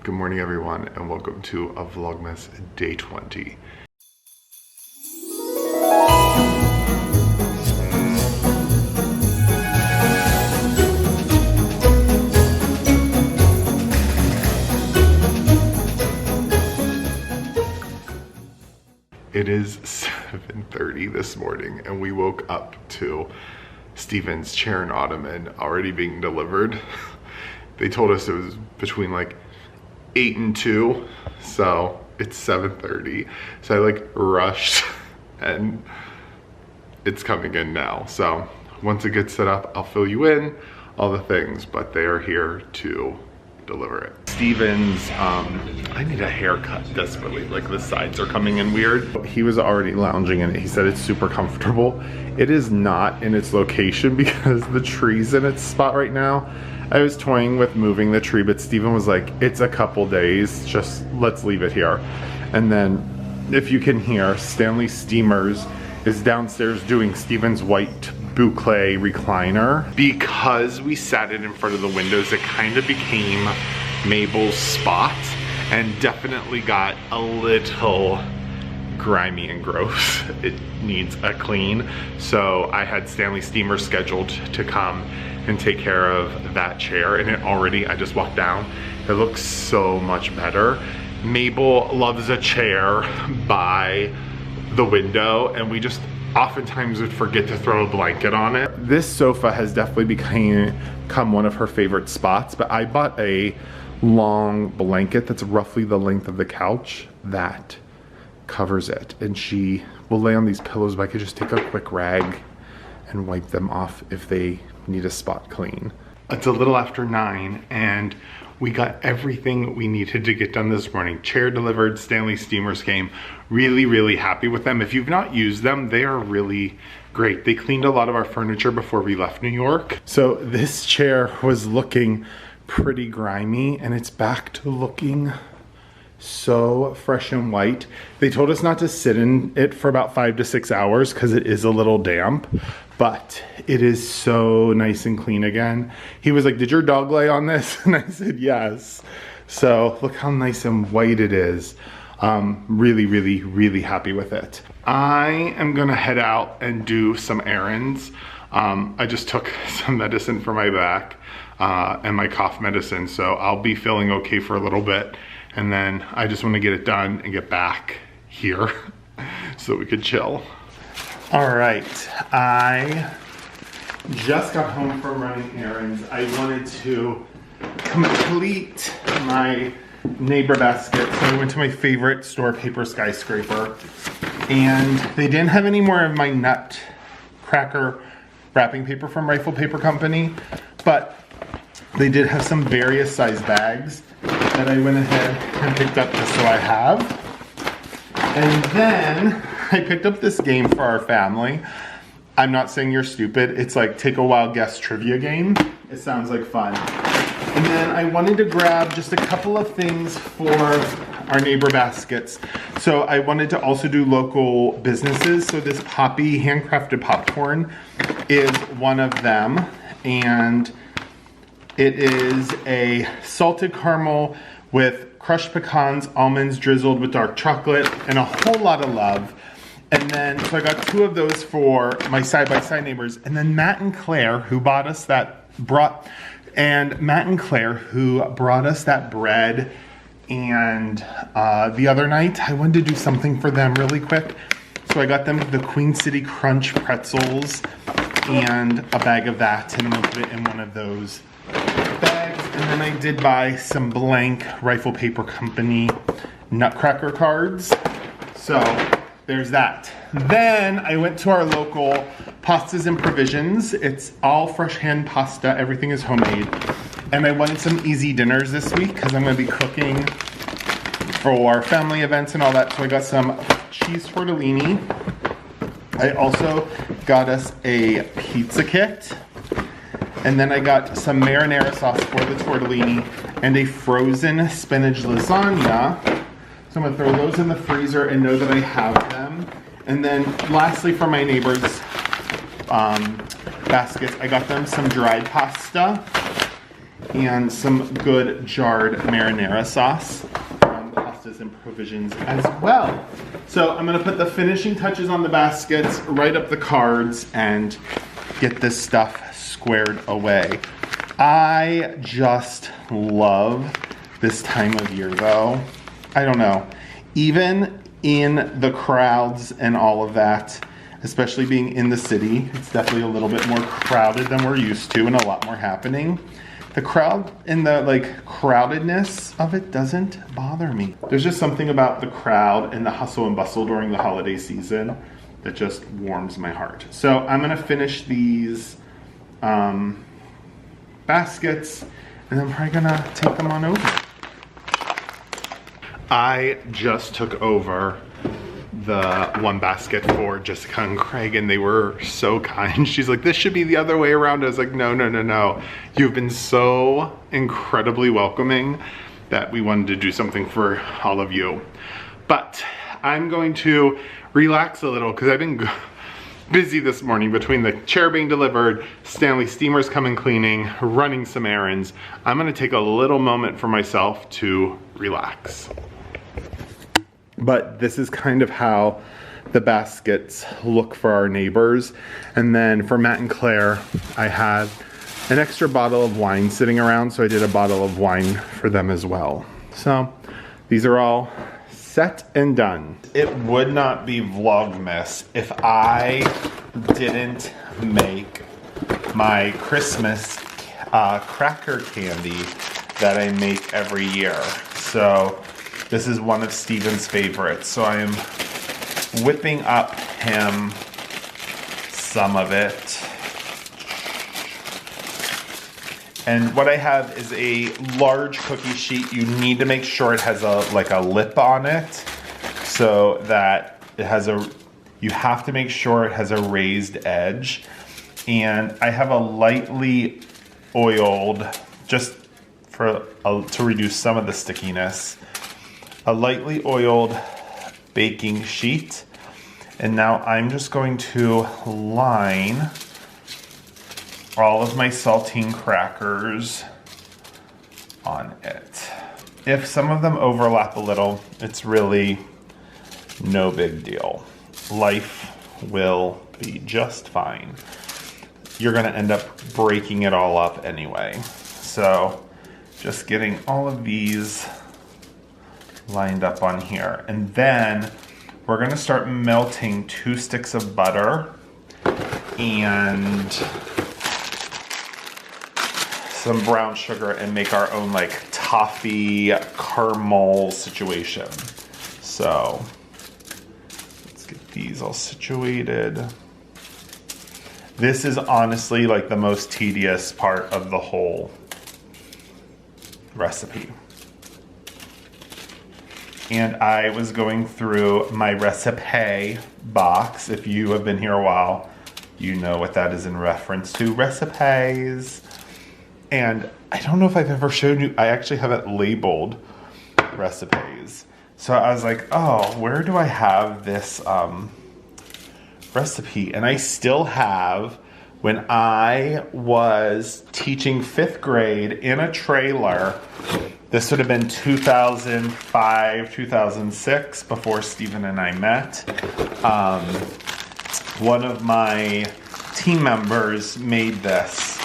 Good morning everyone and welcome to a Vlogmas day 20. It is 7:30 this morning and we woke up to Steven's chair and ottoman already being delivered. They told us it was between like 8 and 2, so it's 7:30. So I like rushed and it's coming in now. So once it gets set up, I'll fill you in, all the things, but they are here to deliver it. Steven's, I need a haircut desperately, like the sides are coming in weird. He was already lounging in it. He said it's super comfortable. It is not in its location because the tree's in its spot right now. I was toying with moving the tree, but Steven was like, it's a couple days, just let's leave it here. And then, if you can hear, Stanley Steamers is downstairs doing Steven's white boucle recliner. Because we sat it in front of the windows, it kind of became Mabel's spot and definitely got a little grimy and gross. It needs a clean. So I had Stanley Steamers scheduled to come and take care of that chair, and it already, I just walked down, it looks so much better. Mabel loves a chair by the window, and we just oftentimes would forget to throw a blanket on it. This sofa has definitely become one of her favorite spots, but I bought a long blanket that's roughly the length of the couch that covers it, and she will lay on these pillows, but I could just take a quick rag and wipe them off if they need a spot clean. It's a little after 9 and we got everything we needed to get done this morning. Chair delivered, Stanley Steamers came. Really happy with them. If you've not used them, they are really great. They cleaned a lot of our furniture before we left New York. So this chair was looking pretty grimy and it's back to looking so fresh and white. They told us not to sit in it for about 5 to 6 hours because it is a little damp, but it is so nice and clean again. He was like, did your dog lay on this? And I said, yes. So look how nice and white it is. Really happy with it. I am gonna head out and do some errands. I just took some medicine for my back and my cough medicine, so I'll be feeling okay for a little bit. And then I just want to get it done and get back here so we could chill. All right, I just got home from running errands. I wanted to complete my neighbor basket, so I went to my favorite store, Paper Skyscraper, and they didn't have any more of my nutcracker wrapping paper from Rifle Paper Company, but they did have some various size bags that I went ahead and picked up just so I have. And then I picked up this game for our family. I'm not saying you're stupid. It's like take a wild guess trivia game. It sounds like fun. And then I wanted to grab just a couple of things for our neighbor baskets. So I wanted to also do local businesses. So this Poppy handcrafted popcorn is one of them. And it is a salted caramel with crushed pecans, almonds drizzled with dark chocolate, and a whole lot of love. And then, so I got 2 of those for my side-by-side neighbors. And then Matt and Claire, who brought us that bread, and the other night, I wanted to do something for them really quick. So I got them the Queen City Crunch pretzels and a bag of that, and we'll put it in one of those bags. And then I did buy some blank Rifle Paper Company nutcracker cards. So there's that. Then I went to our local Pastas and Provisions. It's all fresh hand pasta. Everything is homemade. And I wanted some easy dinners this week because I'm going to be cooking for family events and all that. So I got some cheese tortellini. I also got us a pizza kit. And then I got some marinara sauce for the tortellini and a frozen spinach lasagna. So I'm gonna throw those in the freezer and know that I have them. And then lastly, for my neighbors' baskets, I got them some dried pasta and some good jarred marinara sauce from Pastas and Provisions as well. So I'm gonna put the finishing touches on the baskets, write up the cards, and get this stuff squared away. I just love this time of year though. I don't know, even in the crowds and all of that, especially being in the city, it's definitely a little bit more crowded than we're used to and a lot more happening. The crowd and the crowdedness of it doesn't bother me. There's just something about the crowd and the hustle and bustle during the holiday season that just warms my heart. So I'm gonna finish these baskets and I'm probably gonna take them on over. I just took over the one basket for Jessica and Craig and they were so kind. She's like, this should be the other way around. I was like, no, no, no, no. You've been so incredibly welcoming that we wanted to do something for all of you. But I'm going to relax a little because I've been busy this morning between the chair being delivered, Stanley steamers coming cleaning, running some errands. I'm gonna take a little moment for myself to relax. But this is kind of how the baskets look for our neighbors. And then for Matt and Claire, I had an extra bottle of wine sitting around, so I did a bottle of wine for them as well. So these are all set and done. It would not be Vlogmas if I didn't make my Christmas cracker candy that I make every year. So this is one of Steven's favorites. So I am whipping up him some of it. And what I have is a large cookie sheet. You need to make sure it has a lip on it so that it has you have to make sure it has a raised edge. And I have a lightly oiled, just to reduce some of the stickiness, a lightly oiled baking sheet. And now I'm just going to line all of my saltine crackers on it. If some of them overlap a little, it's really no big deal. Life will be just fine. You're gonna end up breaking it all up anyway. So just getting all of these lined up on here. And then we're gonna start melting 2 sticks of butter and some brown sugar and make our own toffee caramel situation. So let's get these all situated. This is honestly the most tedious part of the whole recipe. And I was going through my recipe box. If you have been here a while, you know what that is in reference to, recipes. And I don't know if I've ever shown you, I actually have it labeled recipes. So I was like, oh, where do I have this recipe? And I still have, when I was teaching 5th grade in a trailer, this would have been 2005, 2006, before Steven and I met. One of my team members made this.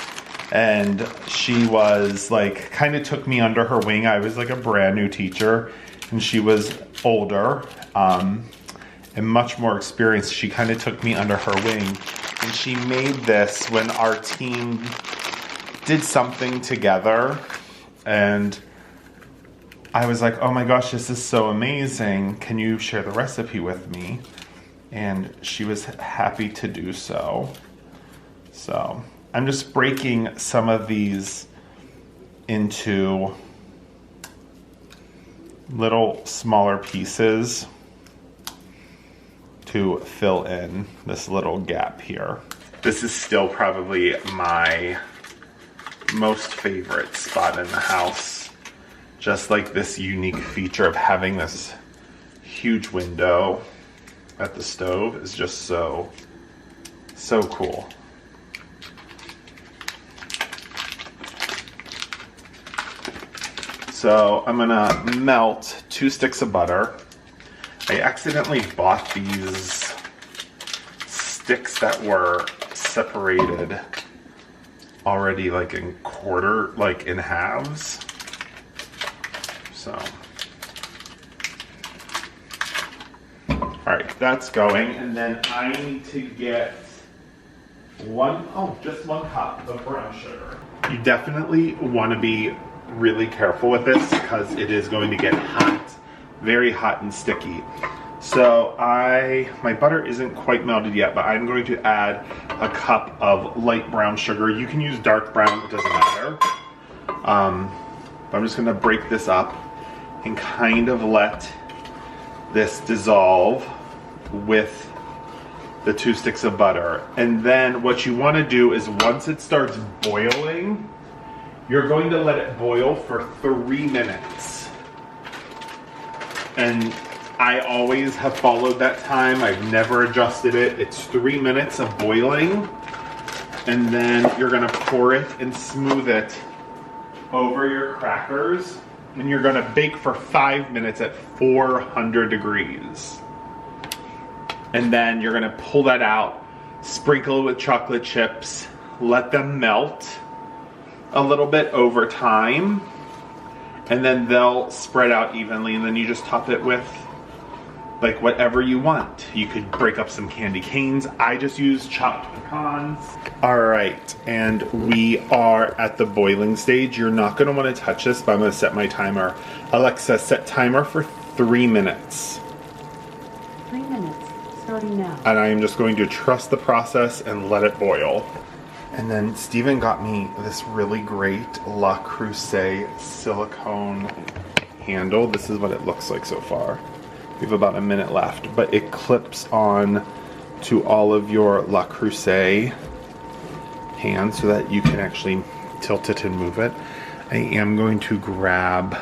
And she was kind of took me under her wing. I was a brand new teacher and she was older and much more experienced. She kind of took me under her wing and she made this when our team did something together. And I was like, oh my gosh, this is so amazing. Can you share the recipe with me? And she was happy to do so. So I'm just breaking some of these into little smaller pieces to fill in this little gap here. This is still probably my most favorite spot in the house. Just this unique feature of having this huge window at the stove is just so cool. So I'm gonna melt 2 sticks of butter. I accidentally bought these sticks that were separated already, like in halves. So, all right, that's going. And then I need to get just 1 cup of brown sugar. You definitely want to be really careful with this because it is going to get hot, very hot and sticky. So my butter isn't quite melted yet, but I'm going to add a cup of light brown sugar. You can use dark brown, it doesn't matter. But I'm just gonna break this up and kind of let this dissolve with the 2 sticks of butter. And then what you wanna do is once it starts boiling, you're going to let it boil for 3 minutes. And I always have followed that time. I've never adjusted it. It's 3 minutes of boiling. And then you're gonna pour it and smooth it over your crackers. And you're gonna bake for 5 minutes at 400 degrees. And then you're gonna pull that out, sprinkle it with chocolate chips, let them melt a little bit over time, and then they'll spread out evenly, and then you just top it with like whatever you want. You could break up some candy canes. I just use chopped pecans. All right, and we are at the boiling stage. You're not gonna wanna touch this, but I'm gonna set my timer. Alexa, set timer for 3 minutes. 3 minutes, starting now. And I am just going to trust the process and let it boil. And then Steven got me this really great Le Creuset silicone handle. This is what it looks like so far. We have about a minute left, but it clips on to all of your Le Creuset hands so that you can actually tilt it and move it. I am going to grab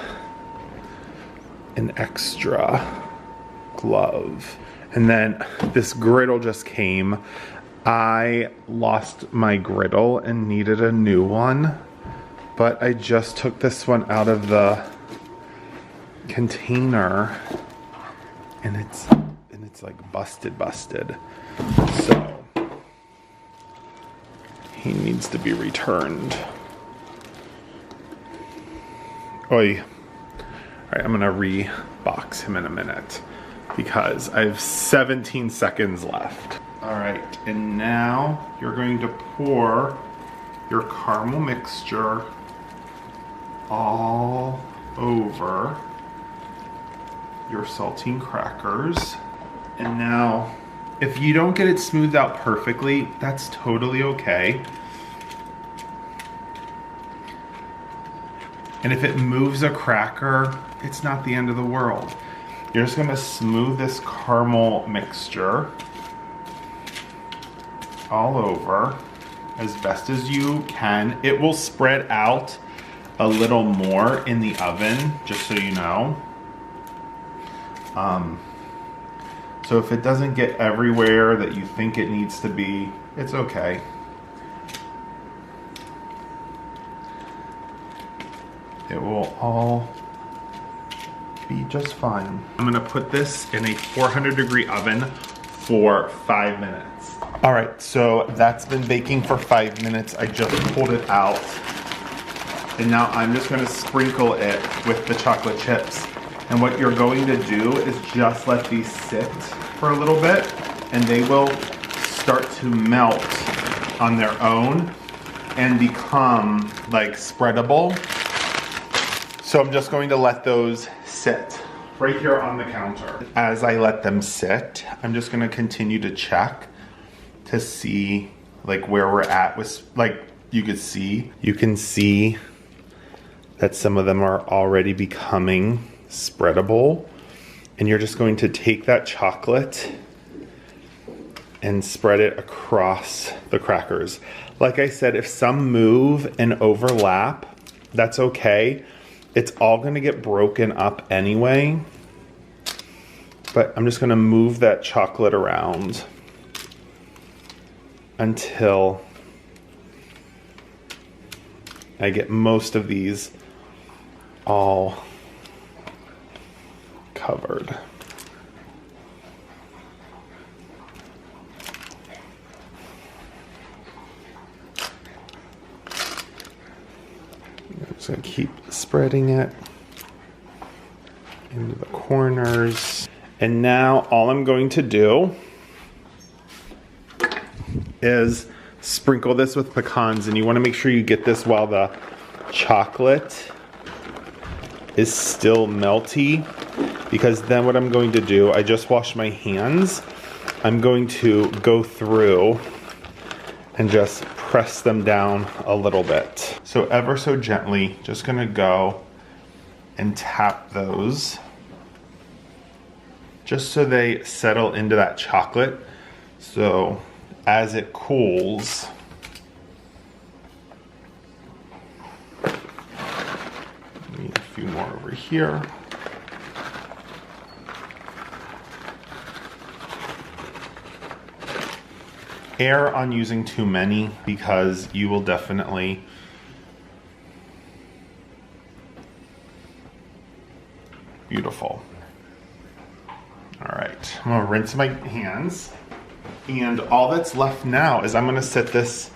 an extra glove. And then this griddle just came. I lost my griddle and needed a new one, but I just took this one out of the container and it's like busted. So he needs to be returned. Oi. All right, I'm gonna rebox him in a minute because I have 17 seconds left. All right, and now you're going to pour your caramel mixture all over your saltine crackers. And now, if you don't get it smoothed out perfectly, that's totally okay. And if it moves a cracker, it's not the end of the world. You're just gonna smooth this caramel mixture all over as best as you can. It will spread out a little more in the oven, just so you know. So if it doesn't get everywhere that you think it needs to be, it's okay. It will all be just fine. I'm gonna put this in a 400-degree oven for 5 minutes. All right, so that's been baking for 5 minutes. I just pulled it out. And now I'm just gonna sprinkle it with the chocolate chips. And what you're going to do is just let these sit for a little bit and they will start to melt on their own and become like spreadable. So I'm just going to let those sit right here on the counter. As I let them sit, I'm just gonna continue to check to see like where we're at with, like you can see that some of them are already becoming spreadable. And you're just going to take that chocolate and spread it across the crackers. Like I said, if some move and overlap, that's okay. It's all gonna get broken up anyway. But I'm just gonna move that chocolate around until I get most of these all covered. I'm just gonna keep spreading it into the corners. And now all I'm going to do is sprinkle this with pecans, and you want to make sure you get this while the chocolate is still melty, because then what I'm going to do, I just washed my hands, I'm going to go through and just press them down a little bit. So ever so gently, just gonna go and tap those just so they settle into that chocolate. So as it cools, need a few more over here. Err on using too many, because you will definitely beautiful. All right, I'm gonna rinse my hands, and all that's left now is I'm gonna set this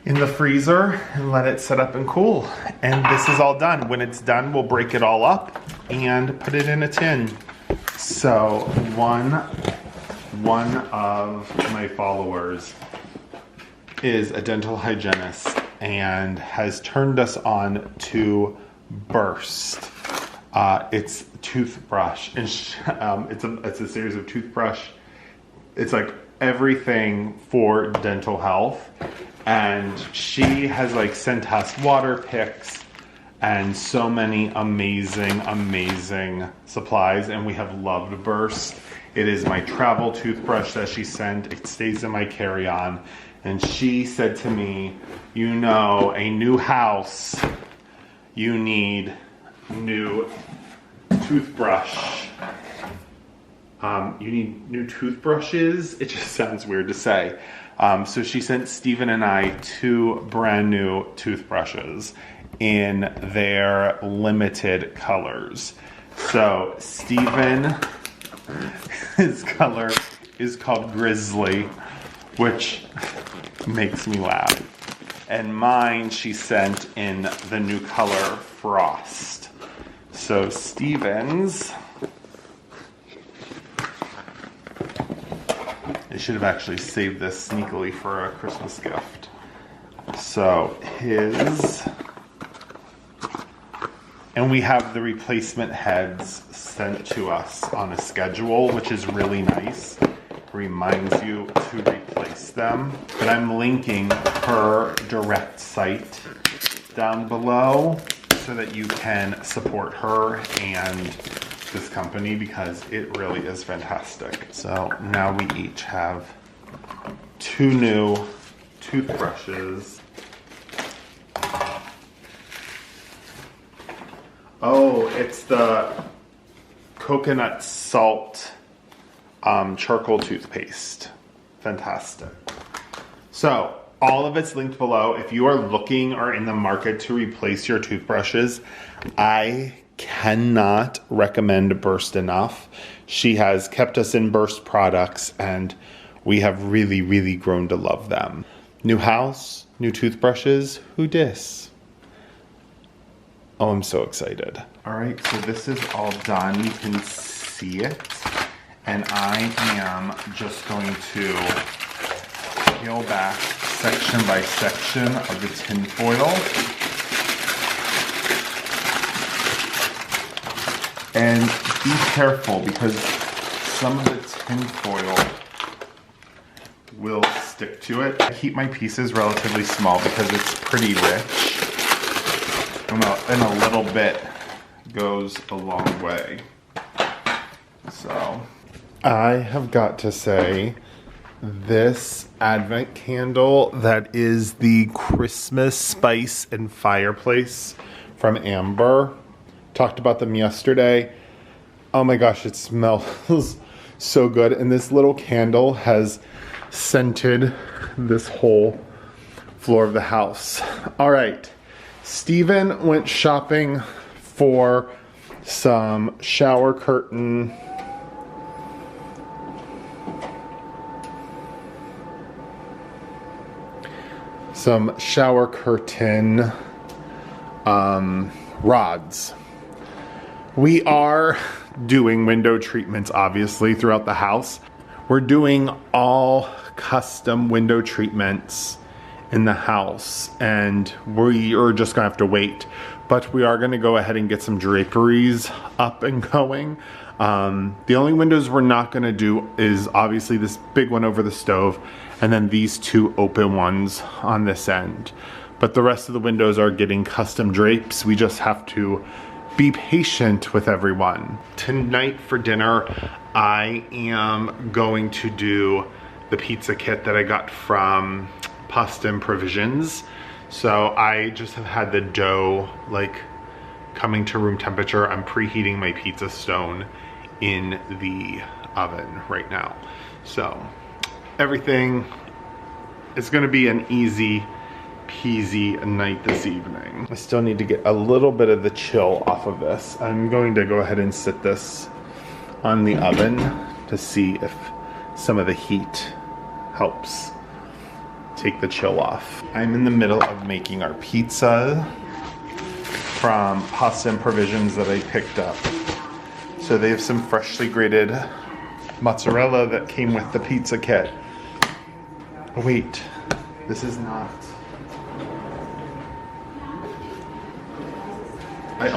in the freezer and let it set up and cool. And this is all done. When it's done, we'll break it all up and put it in a tin. So one of my followers is a dental hygienist and has turned us on to Burst. It's toothbrush, and it's a series of toothbrush. It's like everything for dental health, and she has like sent us water picks and so many amazing supplies, and we have loved Burst. It is my travel toothbrush that she sent. It stays in my carry-on, and she said to me, you know, a new house, you need new toothbrush. You need new toothbrushes. It just sounds weird to say. So she sent Steven and I 2 brand new toothbrushes in their limited colors. So Steven, his color is called Grizzly, which makes me laugh. And mine she sent in the new color Frost. So Steven's, I should have actually saved this sneakily for a Christmas gift. So his, and we have the replacement heads sent to us on a schedule, which is really nice. Reminds you to replace them. But I'm linking her direct site down below so that you can support her and this company, because it really is fantastic. So now we each have 2 new toothbrushes. Oh, it's the coconut salt charcoal toothpaste. Fantastic. So all of it's linked below. If you are looking or in the market to replace your toothbrushes, I cannot recommend Burst enough. She has kept us in Burst products, and we have really grown to love them. New house, new toothbrushes, who dis? Oh, I'm so excited. All right, so this is all done. You can see it. And I am just going to peel back section by section of the tin foil. And be careful, because some of the tin foil will stick to it. I keep my pieces relatively small because it's pretty rich. And a little bit goes a long way. So I have got to say, this Advent candle that is the Christmas Spice and Fireplace from Amber, talked about them yesterday. Oh my gosh, it smells so good. And this little candle has scented this whole floor of the house. All right, Steven went shopping for some shower curtain. Some shower curtain rods. We are doing window treatments, obviously, throughout the house. We're doing all custom window treatments in the house, and we are just gonna have to wait. But we are gonna go ahead and get some draperies up and going. The only windows we're not gonna do is obviously this big one over the stove, and then these two open ones on this end. But the rest of the windows are getting custom drapes. We just have to be patient with everyone. Tonight for dinner, I am going to do the pizza kit that I got from Pasta and Provisions. So I just have had the dough like coming to room temperature. I'm preheating my pizza stone in the oven right now. So everything is gonna be an easy peasy night this evening. I still need to get a little bit of the chill off of this. I'm going to go ahead and sit this on the oven to see if some of the heat helps take the chill off. I'm in the middle of making our pizza from Pasta and Provisions that I picked up. So they have some freshly grated mozzarella that came with the pizza kit. Oh, wait, this is not.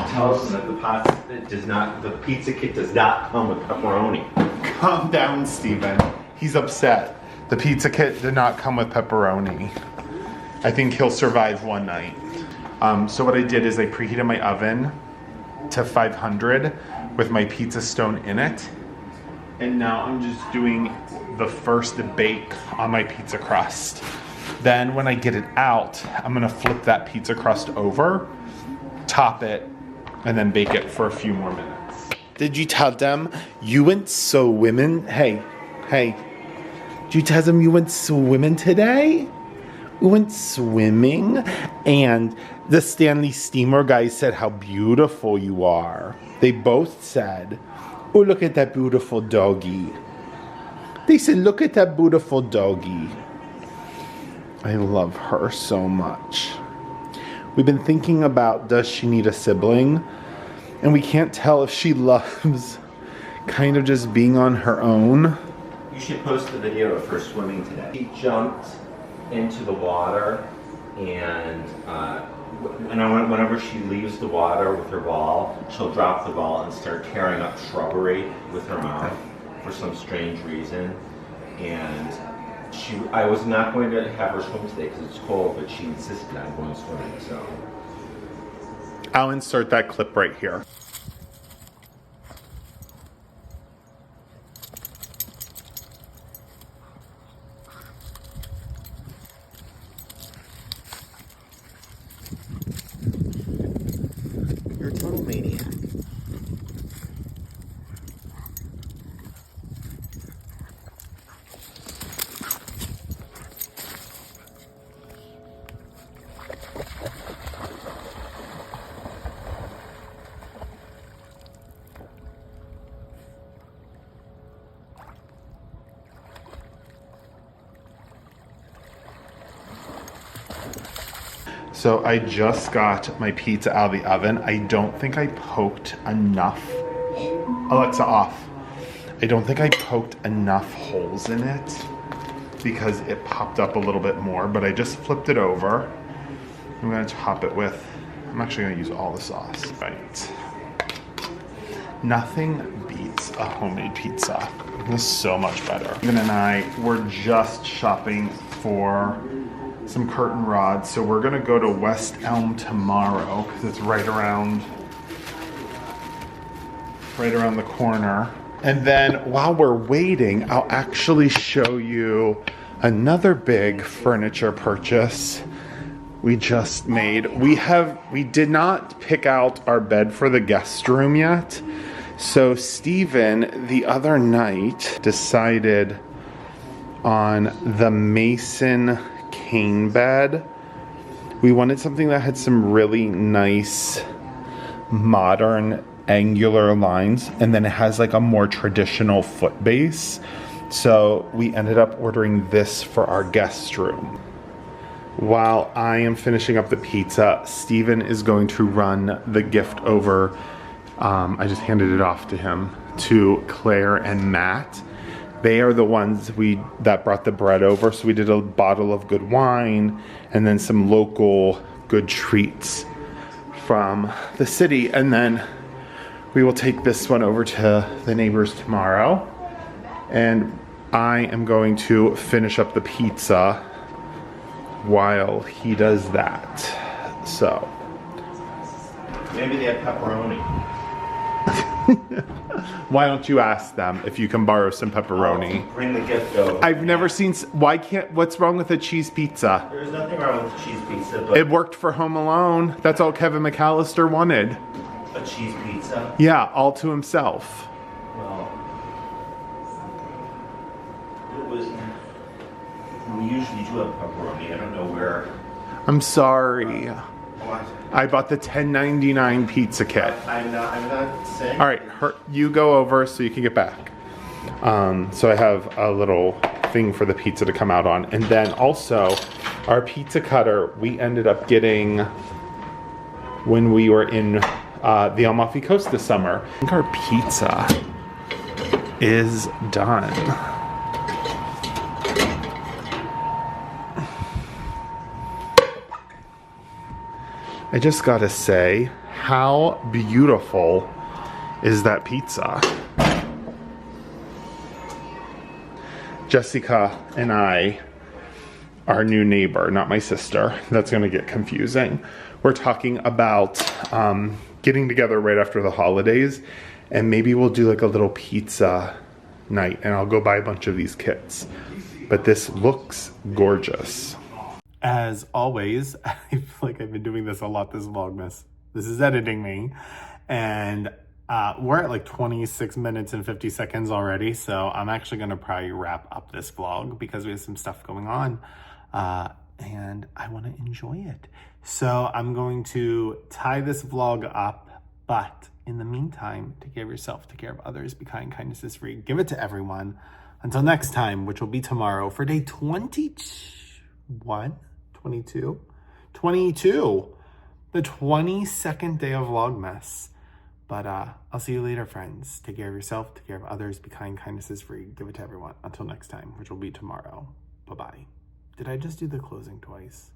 Tell us that the pizza kit does not come with pepperoni. Calm down, Steven. He's upset. The pizza kit did not come with pepperoni. I think he'll survive one night. So what I did is I preheated my oven to 500 with my pizza stone in it. And now I'm just doing the first bake on my pizza crust. Then when I get it out, I'm gonna flip that pizza crust over, top it, and then bake it for a few more minutes. Did you tell them you went swimming? Hey. Did you tell them you went swimming today? We went swimming, and the Stanley Steamer guy said how beautiful you are. They both said, oh, look at that beautiful doggy. They said, look at that beautiful doggy. I love her so much. We've been thinking about, does she need a sibling? And we can't tell if she loves kind of just being on her own. You should post the video of her swimming today. She jumped into the water, and whenever she leaves the water with her ball, she'll drop the ball and start tearing up shrubbery with her mouth for some strange reason. And I was not going to have her swim today because it's cold, but she insisted on going swimming, so. I'll insert that clip right here. You're a total maniac. So I just got my pizza out of the oven. I don't think I poked enough. Alexa, off. I don't think I poked enough holes in it because it popped up a little bit more, but I just flipped it over. I'm gonna top it with, I'm actually gonna use all the sauce. Right. Nothing beats a homemade pizza. This is so much better. Steven and I were just shopping for some curtain rods, so we're gonna go to West Elm tomorrow because it's right around the corner. And then while we're waiting, I'll actually show you another big furniture purchase we just made. We did not pick out our bed for the guest room yet. So Steven the other night decided on the Mason cane bed, We wanted something that had some really nice modern angular lines, and then it has like a more traditional foot base. So we ended up ordering this for our guest room. While I am finishing up the pizza, Steven is going to run the gift over. I just handed it off to him, to Claire and Matt. They are the ones that brought the bread over. So we did a bottle of good wine and then some local good treats from the city. And then we will take this one over to the neighbors tomorrow. And I am going to finish up the pizza while he does that. So. Maybe they have pepperoni. Why don't you ask them if you can borrow some pepperoni? I'll bring the gift over. I've never seen, what's wrong with a cheese pizza? There's nothing wrong with cheese pizza, but It worked for Home Alone. That's all Kevin McAllister wanted. a cheese pizza? Yeah, all to himself. Well, we usually do have pepperoni. I don't know where. I'm sorry. What? I bought the $10.99 pizza kit. I'm not saying. All right, you go over so you can get back. So I have a little thing for the pizza to come out on. And then also, our pizza cutter, we ended up getting when we were in the Amalfi Coast this summer. I think our pizza is done. I just gotta say, how beautiful is that pizza? Jessica and I, our new neighbor, not my sister, that's gonna get confusing. We're talking about getting together right after the holidays, and maybe we'll do like a little pizza night, and I'll go buy a bunch of these kits. But this looks gorgeous. As always, I feel like I've been doing this a lot this Vlogmas. This is editing me. And we're at like 26 minutes and 50 seconds already. So I'm actually going to probably wrap up this vlog because we have some stuff going on. And I want to enjoy it. So I'm going to tie this vlog up. But in the meantime, take care of yourself, take care of others, be kind, kindness is free. Give it to everyone. Until next time, which will be tomorrow for day 22, the 22nd day of Vlogmas. But I'll see you later, friends. Take care of yourself, take care of others, be kind, kindness is free. Give it to everyone. Until next time, which will be tomorrow. Bye-bye. Did I just do the closing twice?